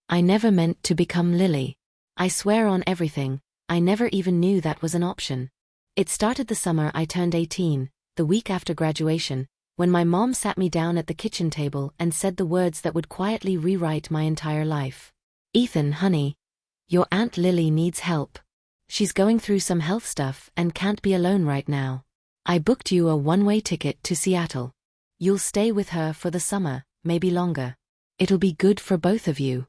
I never meant to become Lily. I swear on everything, I never even knew that was an option. It started the summer I turned 18, the week after graduation, when my mom sat me down at the kitchen table and said the words that would quietly rewrite my entire life. "Ethan, honey, your Aunt Lily needs help. She's going through some health stuff and can't be alone right now. I booked you a one-way ticket to Seattle. You'll stay with her for the summer, maybe longer. It'll be good for both of you."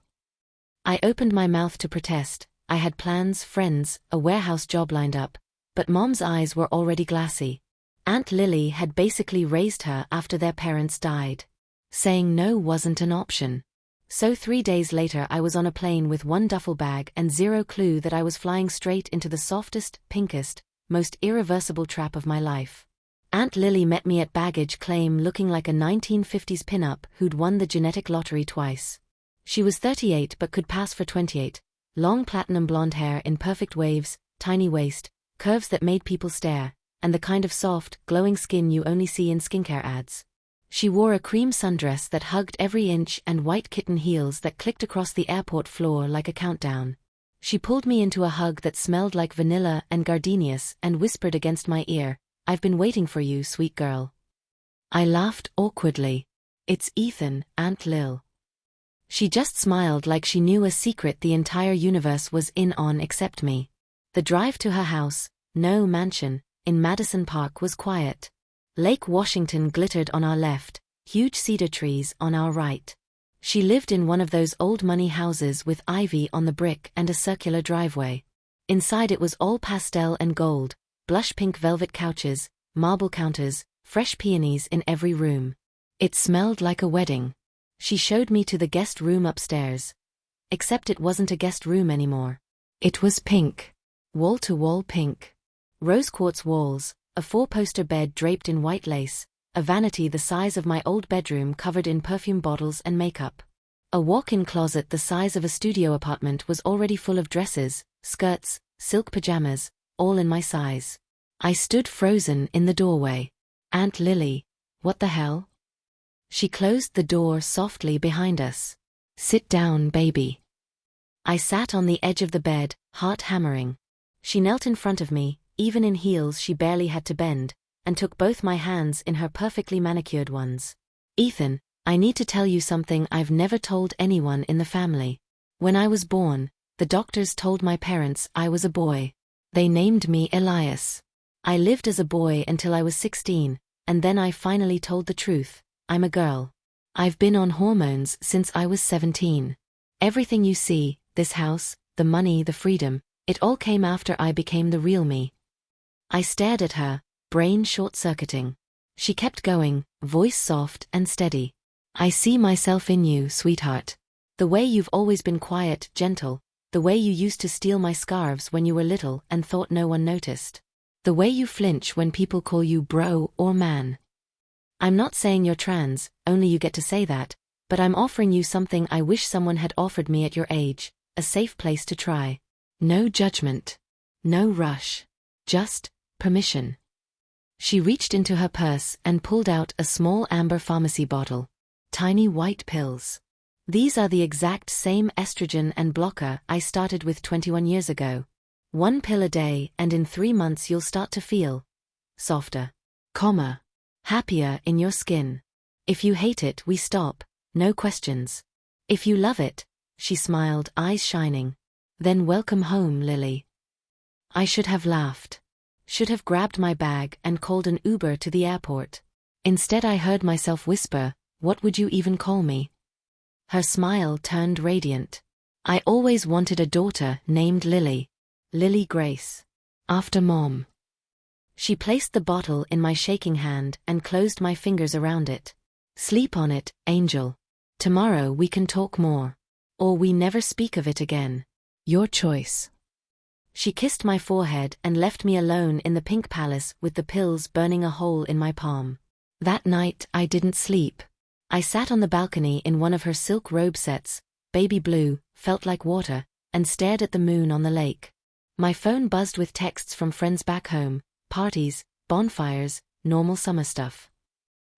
I opened my mouth to protest. I had plans, friends, a warehouse job lined up, but Mom's eyes were already glassy. Aunt Lily had basically raised her after their parents died. Saying no wasn't an option. So 3 days later I was on a plane with one duffel bag and zero clue that I was flying straight into the softest, pinkest, most irreversible trap of my life. Aunt Lily met me at baggage claim looking like a 1950s pinup who'd won the genetic lottery twice. She was 38 but could pass for 28, long platinum blonde hair in perfect waves, tiny waist, curves that made people stare, and the kind of soft, glowing skin you only see in skincare ads. She wore a cream sundress that hugged every inch and white kitten heels that clicked across the airport floor like a countdown. She pulled me into a hug that smelled like vanilla and gardenias and whispered against my ear, "I've been waiting for you, sweet girl." I laughed awkwardly. "It's Ethan, Aunt Lil." She just smiled like she knew a secret the entire universe was in on except me. The drive to her house, no mansion, in Madison Park was quiet. Lake Washington glittered on our left, huge cedar trees on our right. She lived in one of those old money houses with ivy on the brick and a circular driveway. Inside it was all pastel and gold, blush pink velvet couches, marble counters, fresh peonies in every room. It smelled like a wedding. She showed me to the guest room upstairs. Except it wasn't a guest room anymore. It was pink. Wall-to-wall pink. Rose quartz walls, a 4-poster bed draped in white lace, a vanity the size of my old bedroom covered in perfume bottles and makeup. A walk-in closet the size of a studio apartment was already full of dresses, skirts, silk pajamas, all in my size. I stood frozen in the doorway. "Aunt Lily, what the hell?" She closed the door softly behind us. "Sit down, baby." I sat on the edge of the bed, heart hammering. She knelt in front of me, even in heels she barely had to bend, and took both my hands in her perfectly manicured ones. "Ethan, I need to tell you something I've never told anyone in the family. When I was born, the doctors told my parents I was a boy. They named me Elias. I lived as a boy until I was 16, and then I finally told the truth. I'm a girl. I've been on hormones since I was 17. Everything you see, this house, the money, the freedom, it all came after I became the real me." I stared at her, brain short-circuiting. She kept going, voice soft and steady. "I see myself in you, sweetheart. The way you've always been quiet, gentle, the way you used to steal my scarves when you were little and thought no one noticed. The way you flinch when people call you bro or man. I'm not saying you're trans, only you get to say that, but I'm offering you something I wish someone had offered me at your age, a safe place to try. No judgment. No rush. Just permission." She reached into her purse and pulled out a small amber pharmacy bottle. Tiny white pills. "These are the exact same estrogen and blocker I started with 21 years ago. 1 pill a day and in 3 months you'll start to feel softer, calmer, happier in your skin. If you hate it, we stop, no questions. If you love it," she smiled, eyes shining, "then welcome home, Lily." I should have laughed. Should have grabbed my bag and called an Uber to the airport. Instead I heard myself whisper, "What would you even call me?" Her smile turned radiant. "I always wanted a daughter named Lily. Lily Grace. After Mom." She placed the bottle in my shaking hand and closed my fingers around it. "Sleep on it, angel. Tomorrow we can talk more. Or we never speak of it again. Your choice." She kissed my forehead and left me alone in the pink palace with the pills burning a hole in my palm. That night I didn't sleep. I sat on the balcony in one of her silk robe sets, baby blue, felt like water, and stared at the moon on the lake. My phone buzzed with texts from friends back home, parties, bonfires, normal summer stuff.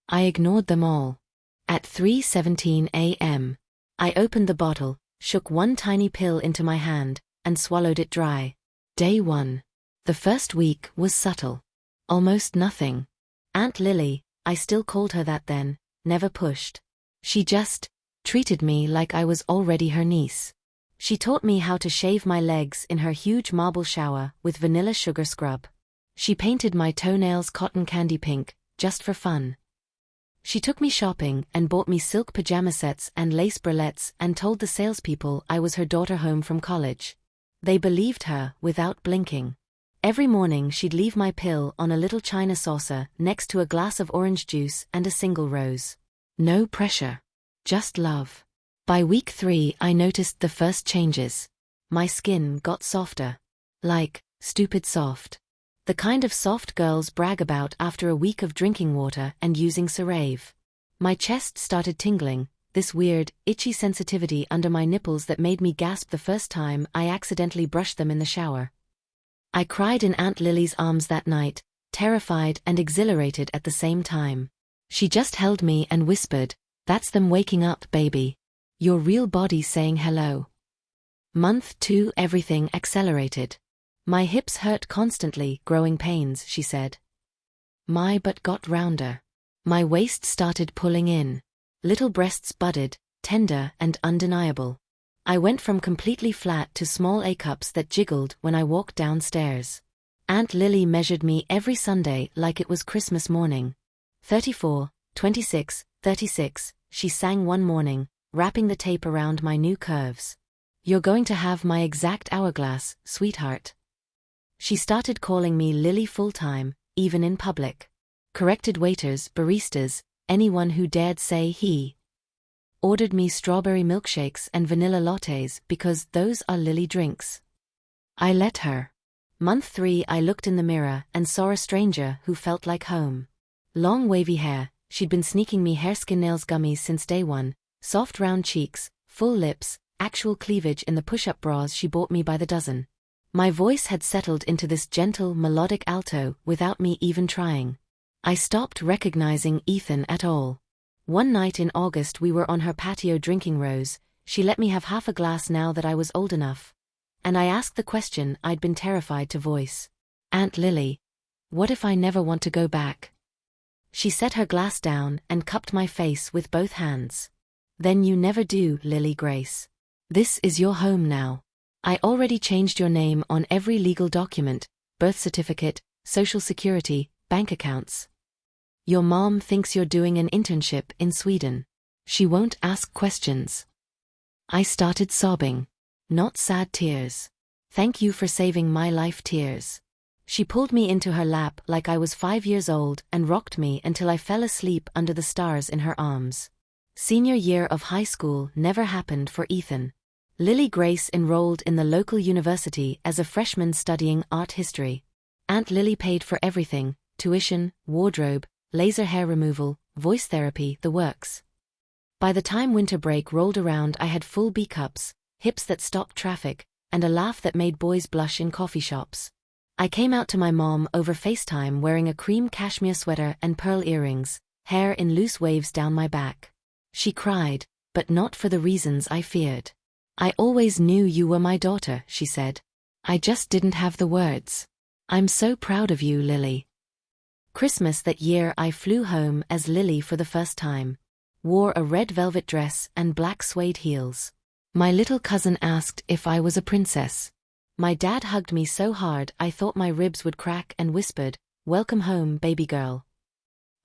I ignored them all. At 3:17 a.m., I opened the bottle, shook one tiny pill into my hand, and swallowed it dry. Day 1. The first week was subtle. Almost nothing. Aunt Lily, I still called her that then, never pushed. She just treated me like I was already her niece. She taught me how to shave my legs in her huge marble shower with vanilla sugar scrub. She painted my toenails cotton candy pink, just for fun. She took me shopping and bought me silk pajama sets and lace bralettes and told the salespeople I was her daughter home from college. They believed her without blinking. Every morning she'd leave my pill on a little china saucer next to a glass of orange juice and a single rose. No pressure. Just love. By week 3 I noticed the first changes. My skin got softer. Like, stupid soft. The kind of soft girls brag about after a week of drinking water and using CeraVe. My chest started tingling, this weird, itchy sensitivity under my nipples that made me gasp the first time I accidentally brushed them in the shower. I cried in Aunt Lily's arms that night, terrified and exhilarated at the same time. She just held me and whispered, "That's them waking up, baby. Your real body saying hello." Month 2 everything accelerated. My hips hurt constantly, growing pains, she said. My butt got rounder. My waist started pulling in. Little breasts budded, tender and undeniable. I went from completely flat to small A-cups that jiggled when I walked downstairs. Aunt Lily measured me every Sunday like it was Christmas morning. 34, 26, 36, she sang one morning, wrapping the tape around my new curves. "You're going to have my exact hourglass, sweetheart." She started calling me Lily full-time, even in public. Corrected waiters, baristas, anyone who dared say he. Ordered me strawberry milkshakes and vanilla lattes because those are Lily drinks. I let her. Month 3 I looked in the mirror and saw a stranger who felt like home. Long wavy hair, she'd been sneaking me hair skin nails gummies since day 1, soft round cheeks, full lips, actual cleavage in the push-up bras she bought me by the dozen. My voice had settled into this gentle, melodic alto without me even trying. I stopped recognizing Ethan at all. One night in August we were on her patio drinking rose, she let me have half a glass now that I was old enough. And I asked the question I'd been terrified to voice. "Aunt Lily, what if I never want to go back?" She set her glass down and cupped my face with both hands. "Then you never do, Lily Grace. This is your home now. I already changed your name on every legal document, birth certificate, social security, bank accounts. Your mom thinks you're doing an internship in Sweden. She won't ask questions." I started sobbing. Not sad tears. Thank you for saving my life tears. She pulled me into her lap like I was 5 years old and rocked me until I fell asleep under the stars in her arms. Senior year of high school never happened for Ethan. Lily Grace enrolled in the local university as a freshman studying art history. Aunt Lily paid for everything, tuition, wardrobe, laser hair removal, voice therapy, the works. By the time winter break rolled around I had full B-cups, hips that stopped traffic, and a laugh that made boys blush in coffee shops. I came out to my mom over FaceTime wearing a cream cashmere sweater and pearl earrings, hair in loose waves down my back. She cried, but not for the reasons I feared. "I always knew you were my daughter," she said. "I just didn't have the words. I'm so proud of you, Lily." Christmas that year I flew home as Lily for the first time. Wore a red velvet dress and black suede heels. My little cousin asked if I was a princess. My dad hugged me so hard I thought my ribs would crack and whispered, "Welcome home, baby girl."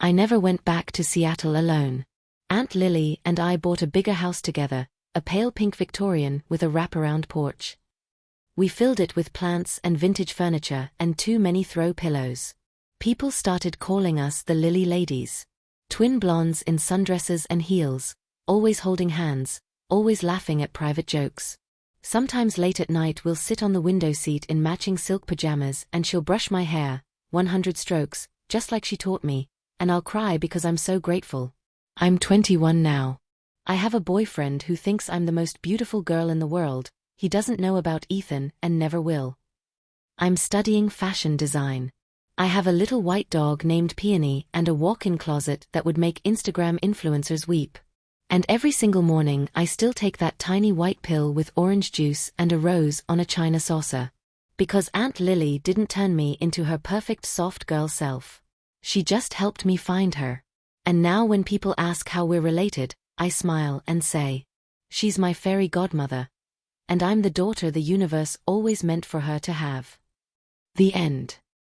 I never went back to Seattle alone. Aunt Lily and I bought a bigger house together, a pale pink Victorian with a wraparound porch. We filled it with plants and vintage furniture and too many throw pillows. People started calling us the Lily Ladies. Twin blondes in sundresses and heels, always holding hands, always laughing at private jokes. Sometimes late at night we'll sit on the window seat in matching silk pajamas and she'll brush my hair, 100 strokes, just like she taught me, and I'll cry because I'm so grateful. I'm 21 now. I have a boyfriend who thinks I'm the most beautiful girl in the world. He doesn't know about Ethan and never will. I'm studying fashion design. I have a little white dog named Peony and a walk-in closet that would make Instagram influencers weep. And every single morning I still take that tiny white pill with orange juice and a rose on a china saucer. Because Aunt Lily didn't turn me into her perfect soft girl self. She just helped me find her. And now when people ask how we're related, I smile and say, she's my fairy godmother. And I'm the daughter the universe always meant for her to have. The end.